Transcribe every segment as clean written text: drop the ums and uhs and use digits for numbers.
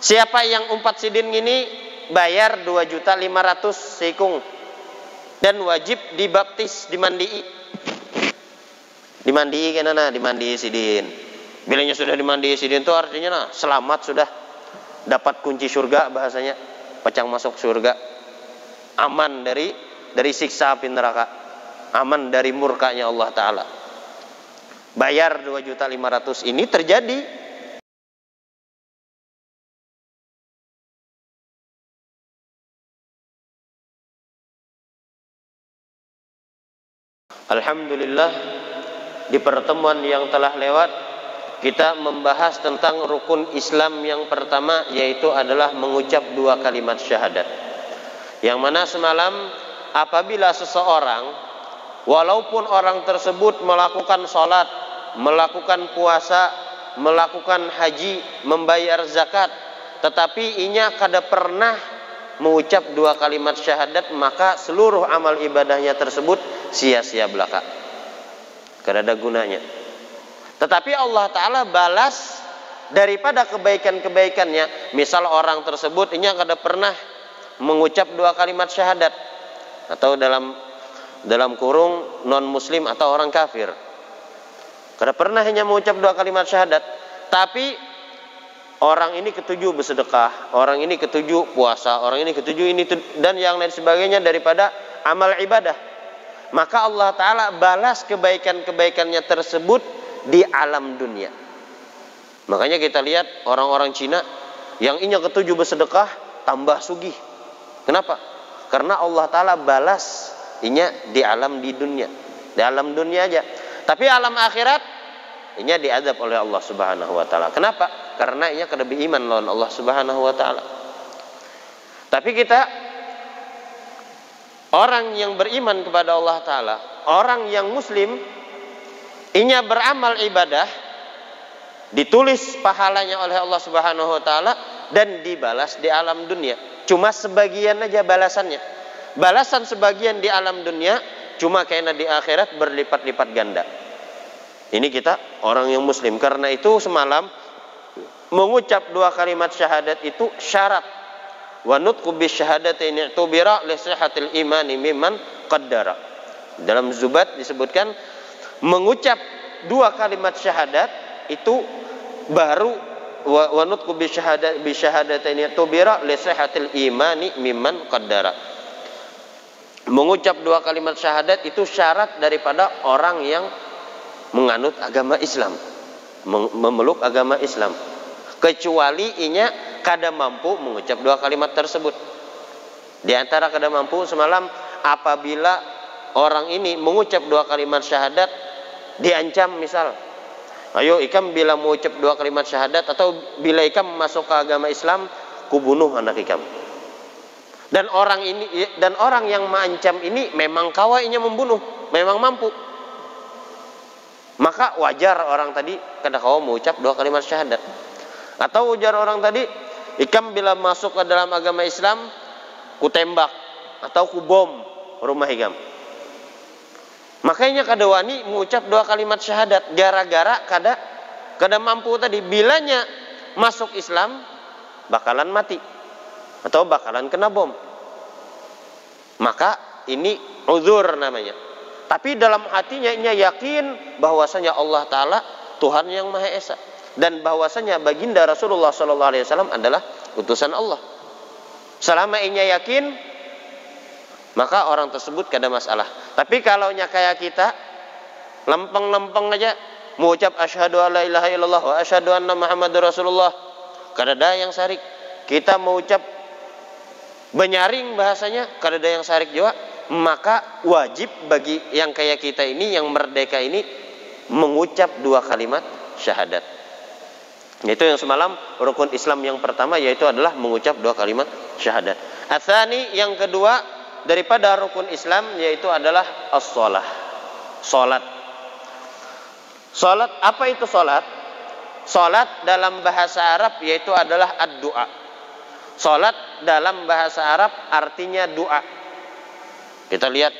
Siapa yang umpat sidin ini bayar 2.500.000 seikung dan wajib dibaptis, dimandii. Dimandii kenana, dimandii sidin. Bilanya sudah dimandii sidin itu artinya selamat sudah, dapat kunci surga bahasanya, pecang masuk surga, aman dari siksa api neraka, aman dari murkanya Allah Ta'ala. Bayar 2.500.000 ini terjadi. Alhamdulillah, di pertemuan yang telah lewat kita membahas tentang rukun Islam yang pertama, yaitu adalah mengucap 2 kalimat syahadat. Yang mana semalam apabila seseorang, walaupun orang tersebut melakukan sholat, melakukan puasa, melakukan haji, membayar zakat, tetapi inya kada pernah mengucap 2 kalimat syahadat, maka seluruh amal ibadahnya tersebut sia-sia belaka, kada ada gunanya. Tetapi Allah Ta'ala balas daripada kebaikan-kebaikannya. Misal orang tersebut inya kada pernah mengucap 2 kalimat syahadat, atau dalam kurung non muslim atau orang kafir, kada pernah hanya mengucap 2 kalimat syahadat, tapi orang ini ketujuh bersedekah, orang ini ketujuh puasa, orang ini ketujuh ini dan yang lain sebagainya daripada amal ibadah, maka Allah Ta'ala balas kebaikan-kebaikannya tersebut di alam dunia. Makanya kita lihat orang-orang Cina yang inya ketujuh bersedekah tambah sugih. Kenapa? Karena Allah Ta'ala balas inya di alam di dunia, di alam dunia aja. Tapi alam akhirat inya diadab oleh Allah Subhanahu wa Ta'ala. Kenapa? Karena inya kada beriman lawan Allah Subhanahu wa Ta'ala. Tapi kita orang yang beriman kepada Allah Ta'ala, orang yang muslim, inya beramal ibadah, ditulis pahalanya oleh Allah Subhanahu wa Ta'ala dan dibalas di alam dunia. Cuma sebagian aja balasannya. Balasan sebagian di alam dunia, cuma karena di akhirat berlipat-lipat ganda. Ini kita orang yang muslim. Karena itu semalam mengucap 2 kalimat syahadat itu syarat. Wa nutqu bisyahadataini i'tubira li sihhatil imani mimman qaddara. Dalam Zubat disebutkan mengucap 2 kalimat syahadat itu baru wa nutqu bisyahadataini i'tubira li sihhatil imani mimman qaddara. Mengucap 2 kalimat syahadat itu syarat daripada orang yang menganut agama Islam, memeluk agama Islam, kecuali inya kada mampu mengucap 2 kalimat tersebut. Di antara kada mampu semalam, apabila orang ini mengucap 2 kalimat syahadat diancam, misal, ayo ikam bila mengucap 2 kalimat syahadat atau bila ikam masuk ke agama Islam, kubunuh anak ikam. Dan orang yang mengancam ini memang kawainya membunuh, memang mampu. Maka wajar orang tadi kada kau mengucap 2 kalimat syahadat. Atau ujar orang tadi, ikam bila masuk ke dalam agama Islam, ku tembak atau ku bom rumah ikam. Makanya kada wani mengucap 2 kalimat syahadat gara-gara kada mampu tadi. Bilanya masuk Islam bakalan mati atau bakalan kena bom. Maka ini uzur namanya. Tapi dalam hatinya inya yakin bahwasanya Allah Ta'ala Tuhan yang Maha Esa, dan bahwasanya baginda Rasulullah SAW adalah utusan Allah. Selama inya yakin, maka orang tersebut kada masalah. Tapi kalau nya kayak kita lempeng-lempeng aja mengucap asyhadu alla ilaha illallah wa asyhadu anna muhammadar rasulullah, kada ada yang sarik. Kita mengucap benyaring bahasanya, kada ada yang sarik juga. Maka wajib bagi yang kayak kita ini, yang merdeka ini, mengucap 2 kalimat syahadat. Itu yang semalam rukun Islam yang pertama, yaitu adalah mengucap 2 kalimat syahadat. Atsani, yang kedua daripada rukun Islam, yaitu adalah as-shalah. Salat. Salat, apa itu salat? Salat dalam bahasa Arab yaitu adalah ad-du'a. Salat dalam bahasa Arab artinya doa. Kita lihat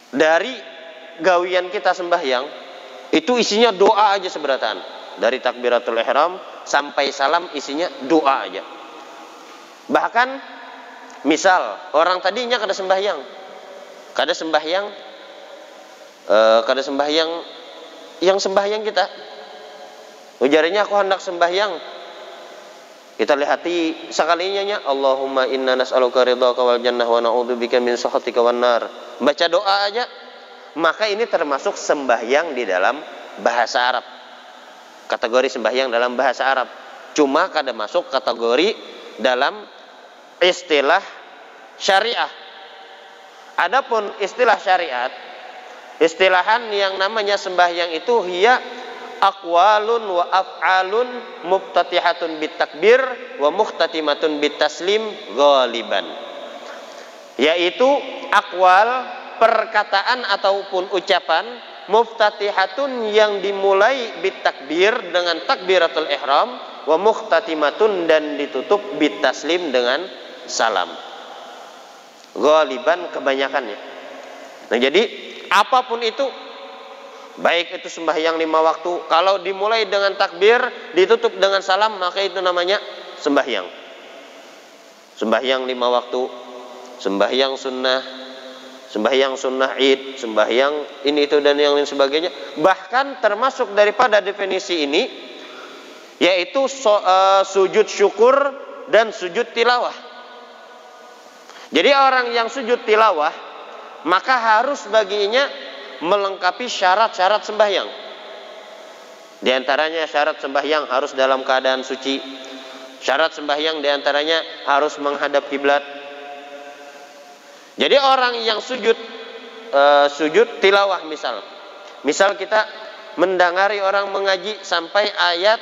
dari gawian kita sembahyang, itu isinya doa aja seberataan. Dari takbiratul ihram, sampai salam isinya doa aja. Bahkan misal orang tadinya kada sembahyang yang sembahyang kita, ujarnya aku hendak sembahyang, kita lihati sekalinya Allahumma inna nas'aluka ridhaka wal jannah wa na'udzubika min sakhatika wan nar, baca doa aja, maka ini termasuk sembahyang di dalam bahasa Arab, kategori sembahyang dalam bahasa Arab. Cuma kada masuk kategori dalam istilah syariah. Adapun istilah syariat, istilahan yang namanya sembahyang itu hiya aqwalun wa af'alun muftatihatun bitakbir wa muhtatimatun bitaslim ghaliban. Yaitu aqwal, perkataan ataupun ucapan, muftatihatun yang dimulai bitakbir dengan takbiratul ihram, wa muhtatimatun dan ditutup bitaslim dengan salam. Ghaliban kebanyakannya. Nah, jadi apapun itu, baik itu sembahyang 5 waktu, kalau dimulai dengan takbir ditutup dengan salam, maka itu namanya sembahyang. Sembahyang 5 waktu, sembahyang sunnah Id, sembahyang ini itu dan yang lain sebagainya. Bahkan termasuk daripada definisi ini yaitu sujud syukur dan sujud tilawah. Jadi orang yang sujud tilawah maka harus baginya melengkapi syarat-syarat sembahyang. Di antaranya syarat sembahyang harus dalam keadaan suci. Syarat sembahyang di antaranya harus menghadap kiblat. Jadi orang yang sujud tilawah misal kita mendengari orang mengaji sampai ayat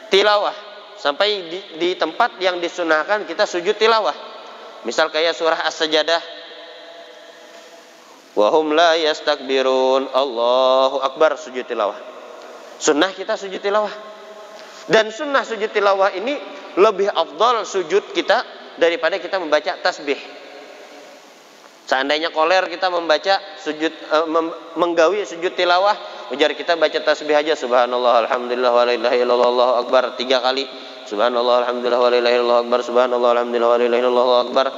tilawah, sampai di tempat yang disunahkan kita sujud tilawah. Misal kayak surah As-Sajdah, wa hum la yastakbirun, Allahu Akbar, sujud tilawah. Sunnah kita sujud tilawah. Dan sunnah sujud tilawah ini lebih afdal sujud kita daripada kita membaca tasbih. Seandainya koler kita membaca menggawi sujud tilawah, ujar kita baca tasbih aja, subhanallah alhamdulillah wa la ilaha illallah Allahu Akbar 3 kali. Subhanallah alhamdulillah wa la ilaha illallah akbar, subhanallah alhamdulillah wa la ilaha illallah akbar.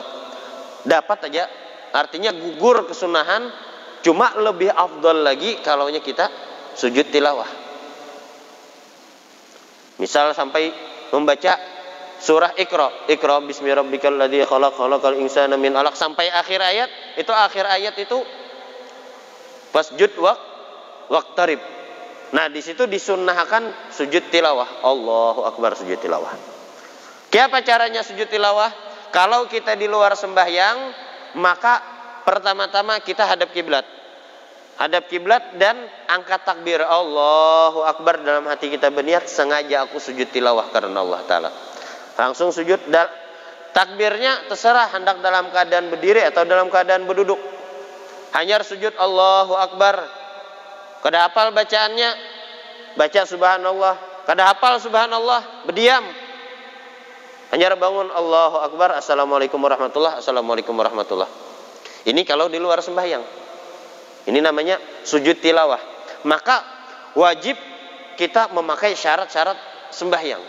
Dapat aja, artinya gugur kesunahan, cuma lebih afdal lagi kalaunya kita sujud tilawah. Misal sampai membaca surah Iqra bismi rabbikal ladzi khalaq, khalaqal insana min 'alaq sampai akhir ayat. Itu akhir ayat itu fasjud waqtarib. Nah, di situ disunnahkan sujud tilawah. Allahu Akbar, sujud tilawah. Apa caranya sujud tilawah? Kalau kita di luar sembahyang, maka pertama-tama kita hadap kiblat. Hadap kiblat dan angkat takbir Allahu Akbar, dalam hati kita berniat sengaja aku sujud tilawah karena Allah Ta'ala. Langsung sujud. Takbirnya terserah hendak dalam keadaan berdiri atau dalam keadaan berduduk. Hanya sujud Allahu Akbar. Kada hafal bacaannya, baca subhanallah. Kada hafal subhanallah, berdiam. Hanya bangun Allahu Akbar, assalamualaikum warahmatullah, assalamualaikum warahmatullah. Ini kalau di luar sembahyang. Ini namanya sujud tilawah. Maka wajib kita memakai syarat-syarat sembahyang.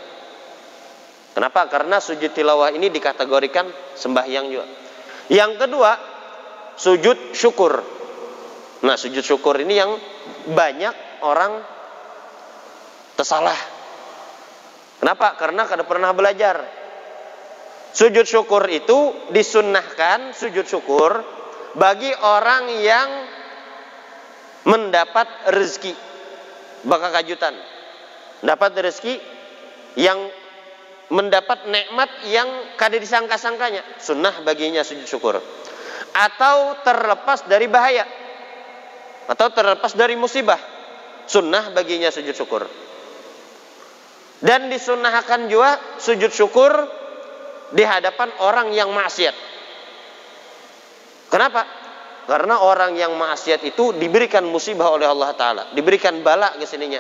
Kenapa? Karena sujud tilawah ini dikategorikan sembahyang juga. Yang kedua, sujud syukur. Nah, sujud syukur ini yang banyak orang tersalah. Kenapa? Karena kada pernah belajar. Sujud syukur itu disunnahkan sujud syukur bagi orang yang mendapat rezeki bakal kajutan, dapat rezeki yang mendapat nikmat yang kada disangka-sangkanya, sunnah baginya sujud syukur. Atau terlepas dari bahaya, atau terlepas dari musibah, sunnah baginya sujud syukur. Dan disunnahkan juga sujud syukur di hadapan orang yang maksiat. Kenapa? Karena orang yang maksiat itu diberikan musibah oleh Allah Ta'ala, diberikan bala ke sininya.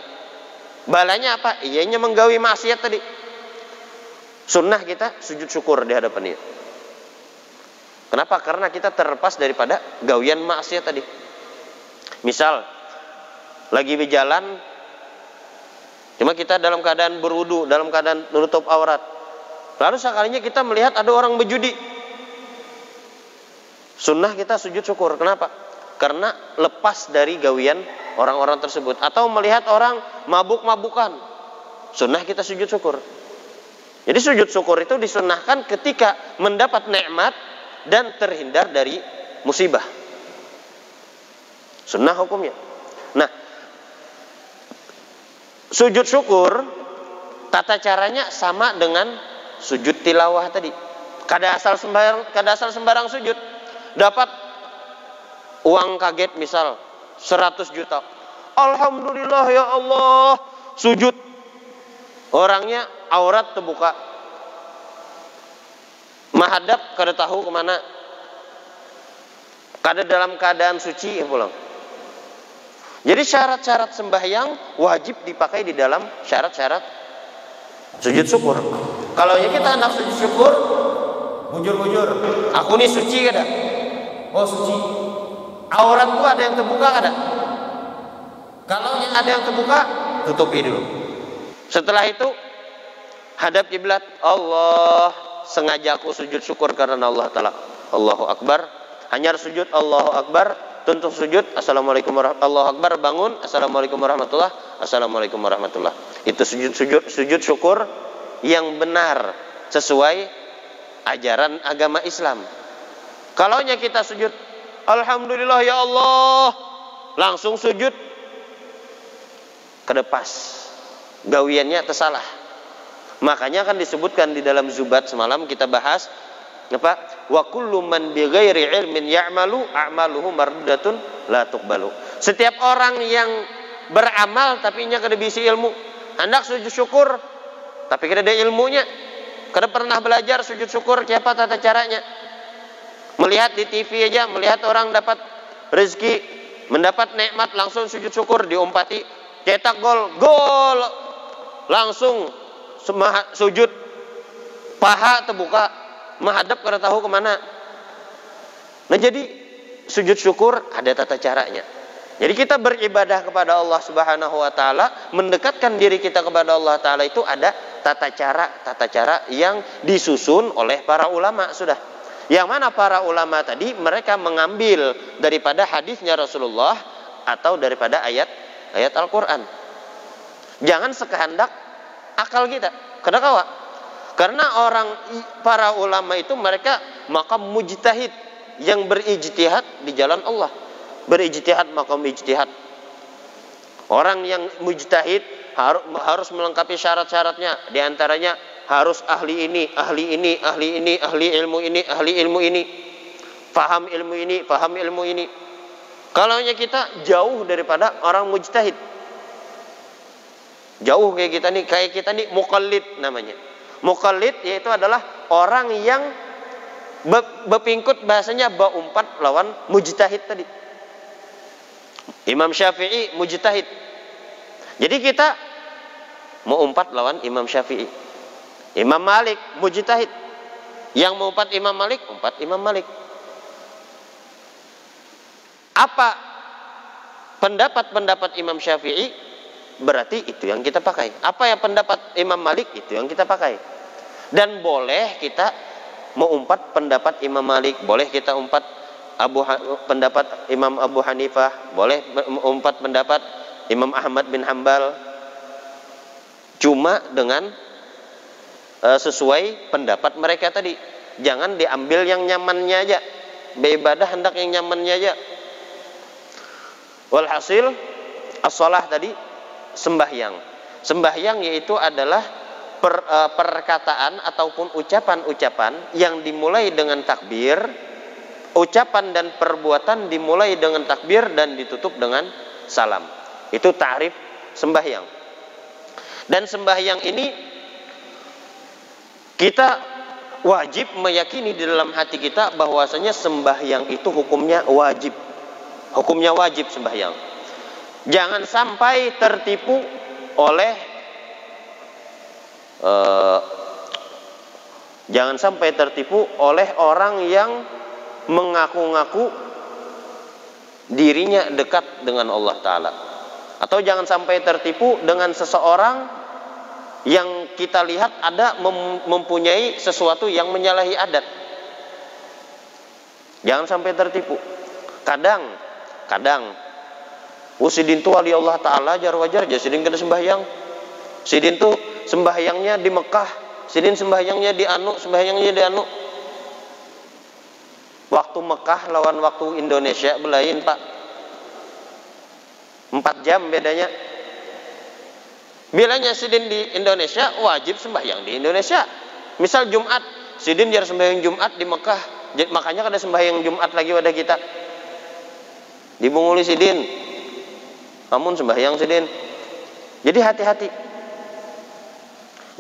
Balanya apa? Ianya menggawi maksiat tadi. Sunnah kita sujud syukur di hadapan dia. Kenapa? Karena kita terlepas daripada gawian maksiat tadi. Misal lagi berjalan Cuma kita dalam keadaan berwudu, dalam keadaan menutup aurat. Lalu sekalinya kita melihat ada orang berjudi. Sunnah kita sujud syukur. Kenapa? Karena lepas dari gawian orang-orang tersebut. Atau melihat orang mabuk-mabukan. Sunnah kita sujud syukur. Jadi sujud syukur itu disunnahkan ketika mendapat nikmat dan terhindar dari musibah. Sunnah hukumnya. Nah, sujud syukur tata caranya sama dengan sujud tilawah tadi. Kada asal sembarang sujud. Dapat uang kaget misal 100 juta. Alhamdulillah ya Allah, sujud. Orangnya aurat terbuka. Menghadap kada tahu kemana. Kada dalam keadaan suci ya pulang. Jadi syarat-syarat sembahyang wajib dipakai di dalam syarat-syarat sujud syukur. Kalau kita hendak sujud syukur, bujur-bujur. Aku nih suci kada? Oh suci. Auratku ada yang terbuka kada? Kalau yang ada yang terbuka, tutupi dulu. Setelah itu hadap kiblat. Allah, sengaja aku sujud syukur karena Allah Ta'ala. Allahu Akbar. Hanya sujud Allahu Akbar. Tuntuk sujud, Assalamualaikum warahmatullahi wabarakatuh. Allah Akbar, bangun, Assalamualaikum warahmatullahi wabarakatuh. Assalamualaikum warahmatullahi wabarakatuh. Itu sujud syukur yang benar sesuai ajaran agama Islam. Kalau kita sujud, Alhamdulillah ya Allah, langsung sujud, kedepas, gawiannya tersalah. Makanya akan disebutkan di dalam Zubat semalam kita bahas apa? Wa kullu man bighairi ilmin ya'malu a'maluhu mardudatun la tuqbalu. Setiap orang yang beramal tapi nya kada bisi ilmu, hendak sujud syukur tapi kada ada ilmunya, kada pernah belajar sujud syukur siapa tata caranya. Melihat di TV aja, melihat orang dapat rezeki, mendapat nikmat langsung sujud syukur, diumpati cetak gol, langsung sujud, paha terbuka, menghadap kada tahu kemana. Nah jadi sujud syukur ada tata caranya. Jadi kita beribadah kepada Allah Subhanahu wa taala, mendekatkan diri kita kepada Allah taala itu ada tata cara yang disusun oleh para ulama sudah. Yang mana para ulama tadi mereka mengambil daripada hadisnya Rasulullah atau daripada ayat Al-Qur'an. Jangan sekehendak akal kita. Kada kawa. Karena para ulama itu mereka makam mujtahid yang berijtihad di jalan Allah. Berijtihad makam ijtihad. Orang yang mujtahid harus melengkapi syarat-syaratnya. Di antaranya harus ahli ini, ahli ini, ahli ini, ahli ilmu ini, ahli ilmu ini. Faham ilmu ini, faham ilmu ini. Kalau kita jauh daripada orang mujtahid. Jauh kayak kita nih muqallid namanya. Muqallid yaitu adalah orang yang bepingkut bahasanya beumpat lawan mujtahid tadi. Imam Syafi'i mujtahid. Jadi kita mau umpat lawan Imam Syafi'i. Imam Malik mujtahid. Yang mau umpat Imam Malik, umpat Imam Malik. Apa pendapat Imam Syafi'i, berarti itu yang kita pakai. Apa yang pendapat Imam Malik, itu yang kita pakai. Dan boleh kita mau umpat pendapat Imam Malik, boleh kita umpat pendapat Imam Abu Hanifah, boleh umpat pendapat Imam Ahmad bin Hambal. Cuma dengan sesuai pendapat mereka tadi. Jangan diambil yang nyamannya aja. Beribadah hendak yang nyamannya aja. Walhasil as-shalah tadi sembahyang. Sembahyang yaitu adalah perkataan ataupun ucapan-ucapan yang dimulai dengan takbir, ucapan dan perbuatan dimulai dengan takbir dan ditutup dengan salam. Itu ta'rif sembahyang. Dan sembahyang ini kita wajib meyakini di dalam hati kita bahwasanya sembahyang itu hukumnya wajib. Hukumnya wajib sembahyang. Jangan sampai tertipu oleh orang yang mengaku-ngaku dirinya dekat dengan Allah Ta'ala. Atau jangan sampai tertipu dengan seseorang yang kita lihat ada mempunyai sesuatu yang menyalahi adat. Jangan sampai tertipu. Kadang Sidin tu wali Allah Ta'ala, wajar aja Sidin kena sembahyang. Sidin tu sembahyangnya di Mekah, Sidin sembahyangnya di anu. Waktu Mekah lawan waktu Indonesia belain, Pak. 4 jam bedanya. Bilanya Sidin di Indonesia, wajib sembahyang di Indonesia. Misal Jumat, Sidin jar sembahyang Jumat di Mekah. Makanya kada sembahyang Jumat lagi wadah kita. Dibunguli Sidin. Amun sembahyang Sidin. Jadi hati-hati.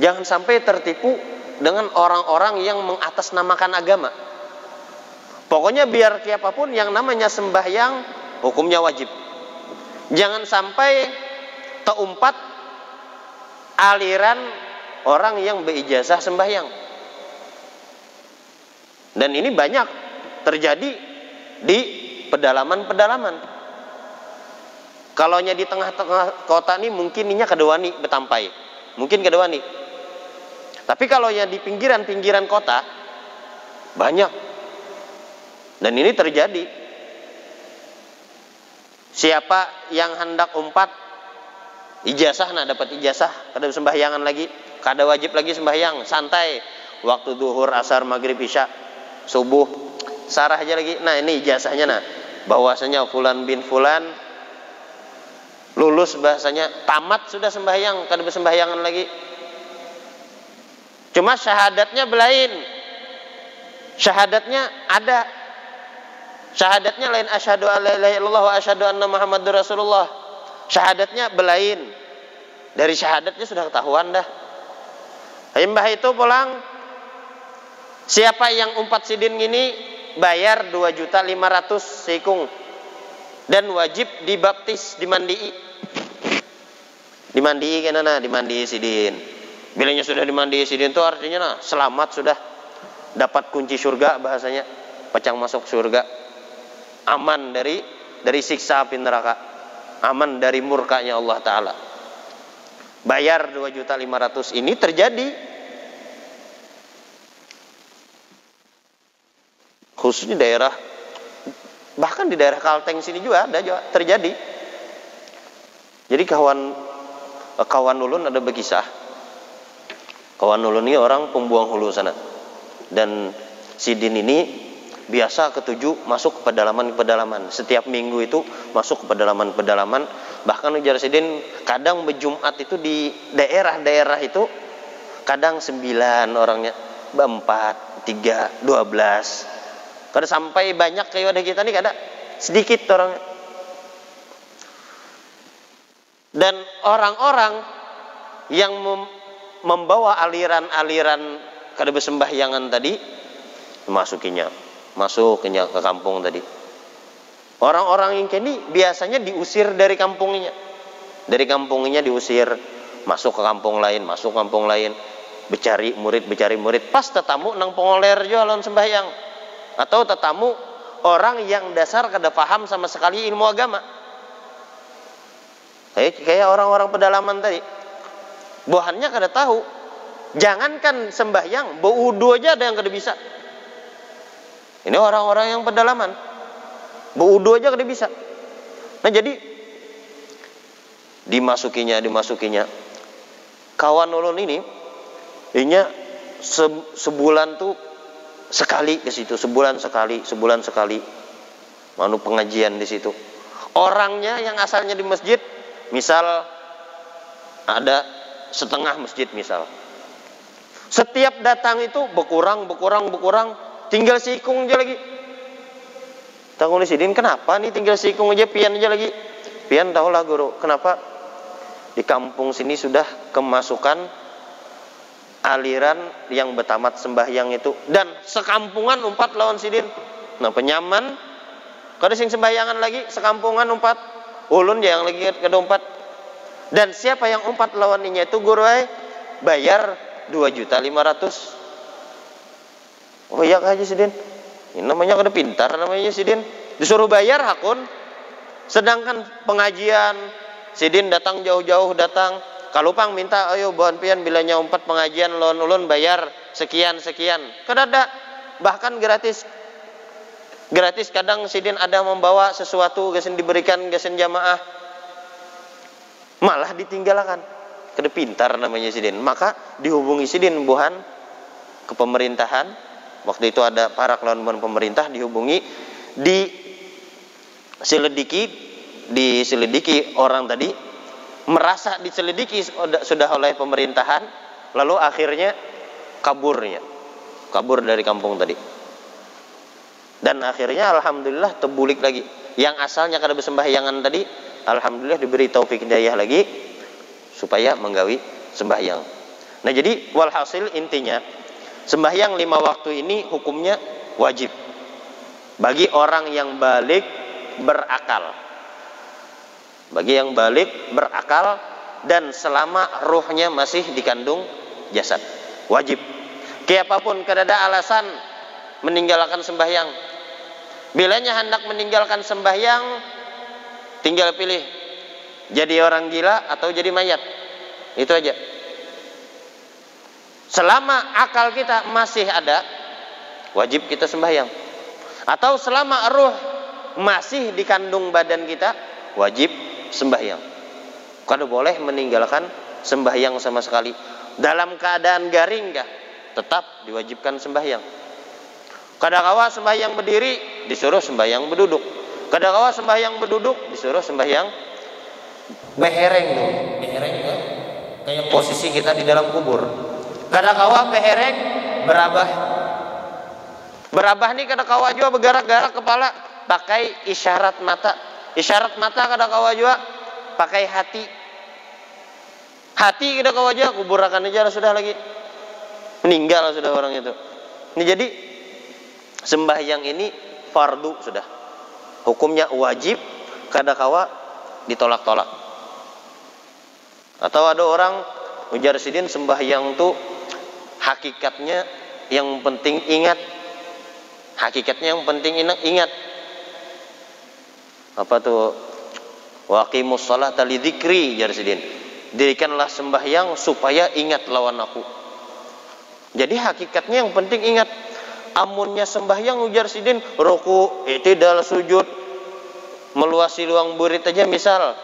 Jangan sampai tertipu dengan orang-orang yang mengatasnamakan agama. Pokoknya biar siapapun yang namanya sembahyang, hukumnya wajib. Jangan sampai terumpat aliran orang yang berijazah sembahyang. Dan ini banyak terjadi di pedalaman-pedalaman. Kalaunya di tengah-tengah kota ini mungkin inya kedewani betampai. Mungkin kedewani. Tapi kalau yang di pinggiran-pinggiran kota banyak. Dan ini terjadi. Siapa yang hendak umpat ijazah, dapat ijazah, kada sembahyangan lagi, kada wajib lagi sembahyang, santai. Waktu duhur, asar, maghrib, isya, subuh, sarah aja lagi. Nah, ini ijazahnya bahwasanya fulan bin fulan lulus, bahasanya tamat sudah sembahyang, kada bersembahyangan lagi. Cuma syahadatnya belain. Syahadatnya ada. Syahadatnya lain asyhadu an la ilaha illallah wa asyhadu anna muhammadur rasulullah. Syahadatnya belain. Dari syahadatnya sudah ketahuan dah. Mbah itu pulang, siapa yang umpat Sidin gini bayar 2.500.000 sikung. Dan wajib dibaptis, dimandii. Dimandii kenana, dimandii Sidin. Bilanya sudah dimandii Sidin itu artinya selamat sudah. Dapat kunci surga bahasanya. Pecang masuk surga. Aman dari siksa api neraka. Aman dari murkanya Allah Ta'ala. Bayar 2.500.000 ini terjadi. Khususnya daerah, bahkan di daerah Kalteng sini juga ada terjadi. Jadi kawan ulun ada berkisah. Kawan ulun ini orang pembuang hulu sana. Dan Sidin ini biasa ketujuh masuk ke pedalaman-pedalaman. Setiap minggu itu masuk ke pedalaman-pedalaman. Bahkan ujar Sidin kadang berjumat itu di daerah-daerah itu kadang 9 orangnya, 4, 3, 12. Kada sampai banyak kayak wadah kita nih, kada sedikit orangnya. Dan orang-orang yang membawa aliran-aliran kada bersembahyangan tadi masuk ke kampung tadi. Orang-orang yang kini biasanya diusir dari kampungnya. Dari kampungnya diusir, masuk ke kampung lain, becari murid. Pas tetamu nang pengoler jualan sembahyang. Atau tetamu orang yang dasar kada paham sama sekali ilmu agama. Kayak orang-orang pedalaman tadi. Bahannya kada tahu. Jangankan sembahyang, berwudu aja ada yang kada bisa. Ini orang-orang yang pedalaman. Berwudu aja kada bisa. Nah jadi dimasukinya. Kawan ulun ini sebulan tuh sekali ke situ, sebulan sekali. Manu pengajian di situ. Orangnya yang asalnya di masjid, misal ada setengah masjid misal. Setiap datang itu berkurang, tinggal sikung aja lagi. Tanggung Sidin, kenapa nih tinggal sikung aja, pian aja lagi. Pian tahulah guru, kenapa? Di kampung sini sudah kemasukan aliran yang bertamat sembahyang itu. Dan sekampungan umpat lawan Sidin. Nah penyaman, kada sing sembahyangan lagi, sekampungan umpat. Ulun yang lagi kada umpat. Dan siapa yang umpat lawannya itu guru bayar 2.500.000. Oh iya aja Sidin. Ini namanya kada pintar namanya Sidin. Disuruh bayar hakun. Sedangkan pengajian sidin datang jauh-jauh datang. Kalupang minta ayo buan pian bila nyompat pengajian lon ulun bayar sekian. Kadada bahkan gratis. Gratis kadang sidin ada membawa sesuatu gasin diberikan gasin jamaah. Malah ditinggalkan. Kada pintar namanya sidin. Maka dihubungi sidin buhan ke pemerintahan. Waktu itu ada para kelon pemerintah dihubungi, diselidiki orang tadi, merasa diselidiki sudah oleh pemerintahan, lalu akhirnya kabur dari kampung tadi. Dan akhirnya alhamdulillah terbulik lagi. Yang asalnya kada bersembahyangan tadi, alhamdulillah diberi taufik hidayah lagi supaya menggawi sembahyang. Nah, jadi walhasil intinya sembahyang 5 waktu ini hukumnya wajib bagi orang yang balik berakal. Bagi yang balik berakal dan selama ruhnya masih dikandung jasad, wajib. Kiapapun kada ada alasan meninggalkan sembahyang. Bilanya hendak meninggalkan sembahyang, tinggal pilih jadi orang gila atau jadi mayat. Itu aja. Selama akal kita masih ada, wajib kita sembahyang. Atau selama ruh masih dikandung badan kita, wajib sembahyang. Kada boleh meninggalkan sembahyang sama sekali. Dalam keadaan garing kah, tetap diwajibkan sembahyang. Kadangkala sembahyang berdiri disuruh sembahyang berduduk. Kadangkala sembahyang berduduk disuruh sembahyang behereng tuh. Behereng tuh kayak posisi kita di dalam kubur. Kadangkala behereng berabah. Berabah nih kadangkala juga bergerak-gerak kepala pakai isyarat mata. Isyarat mata kadangkala juga pakai hati. Hati kadangkala juga kuburakan aja sudah lagi. Meninggal sudah orang itu. Ini jadi sembahyang ini fardu sudah. Hukumnya wajib, kadangkala ditolak-tolak. Atau ada orang ujar sidin sembahyang tuh hakikatnya yang penting ingat. Hakikatnya yang penting ingat. Apa tuh? Waqimus sholata lidzikri ujar sidin. Dirikanlah sembahyang supaya ingat lawan aku. Jadi hakikatnya yang penting ingat. Amunnya sembahyang ujar sidin ruku, i'tidal, sujud, meluasi luang burit aja misal.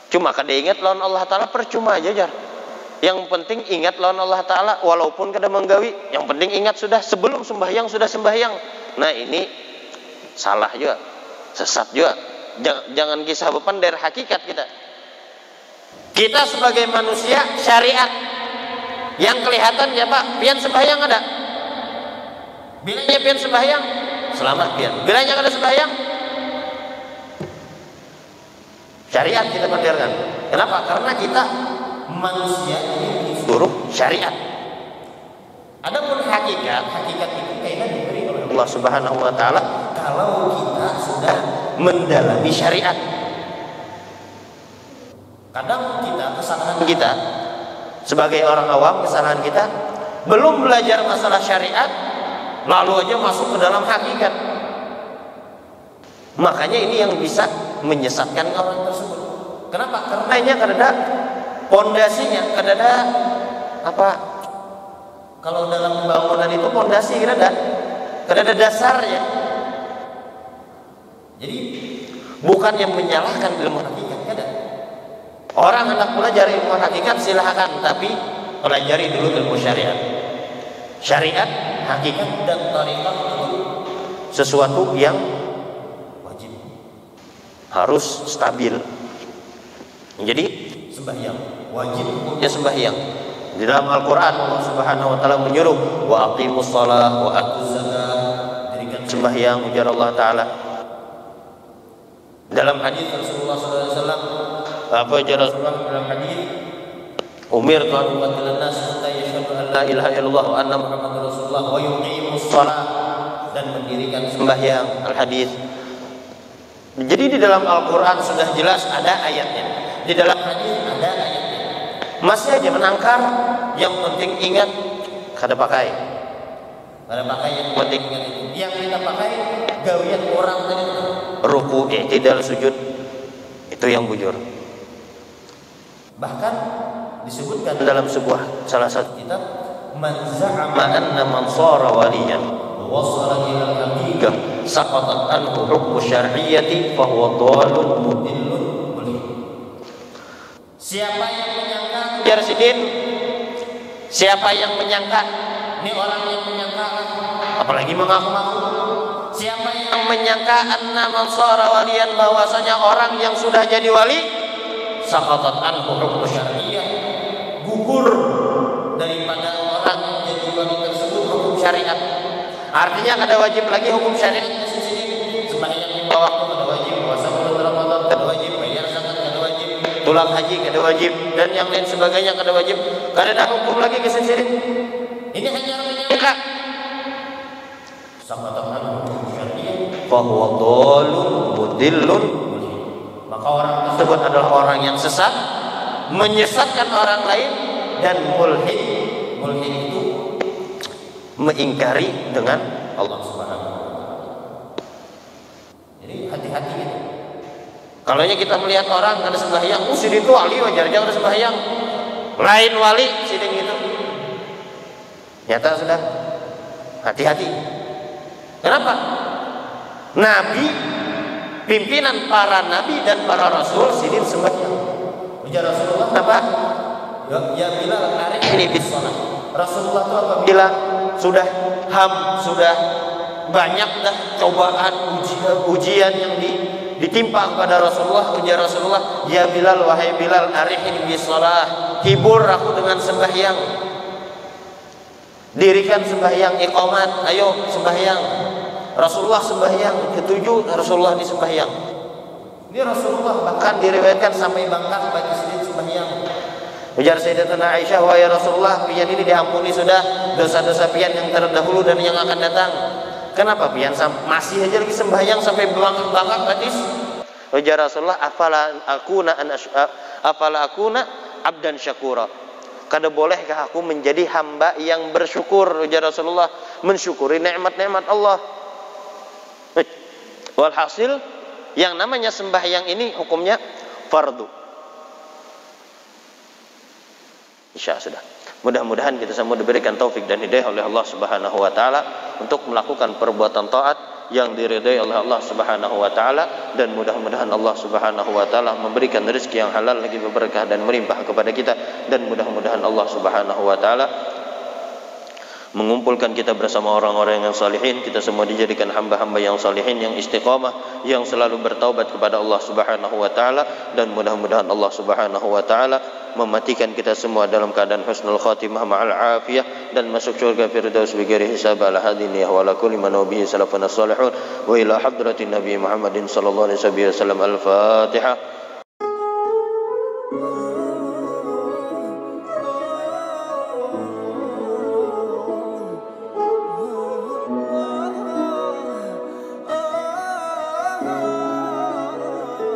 Cuma kada ingat lawan Allah Ta'ala percuma aja jar. Yang penting ingat lawan Allah Ta'ala walaupun kada menggawi. Yang penting ingat sudah sebelum sembahyang sudah sembahyang. Nah ini salah juga, sesat juga. Jangan kisah bepan dari hakikat kita. Kita sebagai manusia syariat yang kelihatan ya Pak, pian sembahyang ada. Bilanya pian sembahyang, selamat pian. Bilanya kada sembahyang, syariat kita benarkan. Kenapa? Karena kita manusia ini disuruh syariat. Adapun hakikat itu kayaknya diberi oleh Allah Subhanahu wa taala kalau kita sudah mendalami syariat. Kadang kesalahan kita sebagai orang awam, kesalahan kita belum belajar masalah syariat lalu aja masuk ke dalam hakikat. Makanya ini yang bisa menyesatkan orang tersebut. Kenapa? Karena ini kada ada pondasinya, kada ada apa? Kalau dalam bangunan itu pondasi kada ada dasarnya. Jadi bukan yang menyalahkan ilmu hakikat, kada. Orang hendak belajar ilmu hakikat silahkan, tapi pelajari dulu ilmu syariat. Syariat, hakikat dan tariqah itu sesuatu yang wajib, harus stabil. Jadi sembahyang wajib ya sembahyang. Di dalam Al-Qur'an Allah Subhanahu wa taala menyuruh wa aqimus shalah wa atuz zakat, dirikan sembahyang ujar Allah taala. Dalam hadis Rasulullah sallallahu alaihi wasallam apa ujar Rasulullah dalam hadis umirtu an uqatilan nas hatta yashhadu an la ilaha illallah wa anna muhammadar rasulullah wa yuqimus shalah, dan mendirikan sembahyang. Al-hadis. Jadi di dalam Al-Qur'an sudah jelas ada ayatnya. Di dalam hadis ada ayatnya. Masih aja menangkar, yang penting ingat kada pakai. Kada pakai yang penting ingat itu. Yang kita pakai gawian orang tadi ruku, i'tidal, sujud. Itu Itu yang bujur. Bahkan disebutkan dalam salah satu kitab, man za'ama anna man shara waliyan wa wasala ila al-haqiqah saqatat anhu hukmu syar'iyyati fa huwa dhalun mudillun mulhid. Siapa yang menyangka, biar sidin, siapa yang menyangka, ini orang yang menyangka, apalagi mengaku-ngaku, siapa yang menyangka anna man shara waliyan, bahwasanya orang yang sudah jadi wali, saqatat anhu hukmu syar'iyyah, gugur daripada orang yang jadi wali tersebut hukum syariat. Artinya kada wajib lagi hukum syariat. Sembahyang 5 waktu kada wajib, puasa bulan Ramadan kada wajib, bayar zakat kada wajib, tulang haji kada wajib, dan yang lain sebagainya kada wajib. Kada ada hukum lagi kesisirin. Ini hanya menyangka. Saqatat anhu hukmu syariat fa huwa dhalun mudillun. Maka orang tersebut adalah orang yang sesat, menyesatkan orang lain, dan mulhid. Mulhid itu mengingkari dengan Allah Subhanahu wa taala. Jadi hati-hati gitu. Kalau kita melihat orang kada sembahyang, sidin itu wali, wajar aja kada sembahyang. Lain wali sidin itu. Nyata sudah. Hati-hati. Kenapa? Nabi, pimpinan para nabi dan para rasul sidin sembahyang. Ujar Rasulullah apa? Ya Bilal, arif ini bis salat. Rasulullah itu apabila sudah banyak dah cobaan, ujian yang ditimpa kepada Rasulullah, ujar Rasulullah, ya Bilal, wahai Bilal, arif ini bis salat, hibur aku dengan sembahyang. Dirikan sembahyang, iqamat, ayo sembahyang. Rasulullah sembahyang, ketujuh Rasulullah di sembahyang. Ini Rasulullah bahkan diriwayatkan sampai bangkang bagi sidin sembahyang. Ujar Sayyidatuna Aisyah, wahai Rasulullah, pian ini diampuni sudah dosa-dosa pian yang terdahulu dan yang akan datang. Kenapa pian masih aja lagi sembahyang sampai bangkang batis? Ujar Rasulullah, afala akuna abdan syakura. Kada bolehkah aku menjadi hamba yang bersyukur? Ujar Rasulullah, mensyukuri nikmat-nikmat Allah. Walhasil, yang namanya sembahyang ini hukumnya fardu. Insya sudah. Mudah-mudahan kita semua diberikan taufik dan hidayah oleh Allah Subhanahu wa taala untuk melakukan perbuatan taat yang diridai oleh Allah Subhanahu wa taala, dan mudah-mudahan Allah Subhanahu wa taala memberikan rezeki yang halal lagi berkah dan melimpah kepada kita, dan mudah-mudahan Allah Subhanahu wa taala mengumpulkan kita bersama orang-orang yang salihin. Kita semua dijadikan hamba-hamba yang salihin, yang istiqamah, yang selalu bertaubat kepada Allah Subhanahu wa taala, dan mudah-mudahan Allah Subhanahu wa taala mematikan kita semua dalam keadaan husnul khatimah ma'al afiyah, dan masuk surga firdaus bighairi hisab ala hadiniyah wa ala kulli man bihi salafun salihun wa ila hadratin nabi Muhammadin sallallahu alaihi wasallam. Al-Fatihah.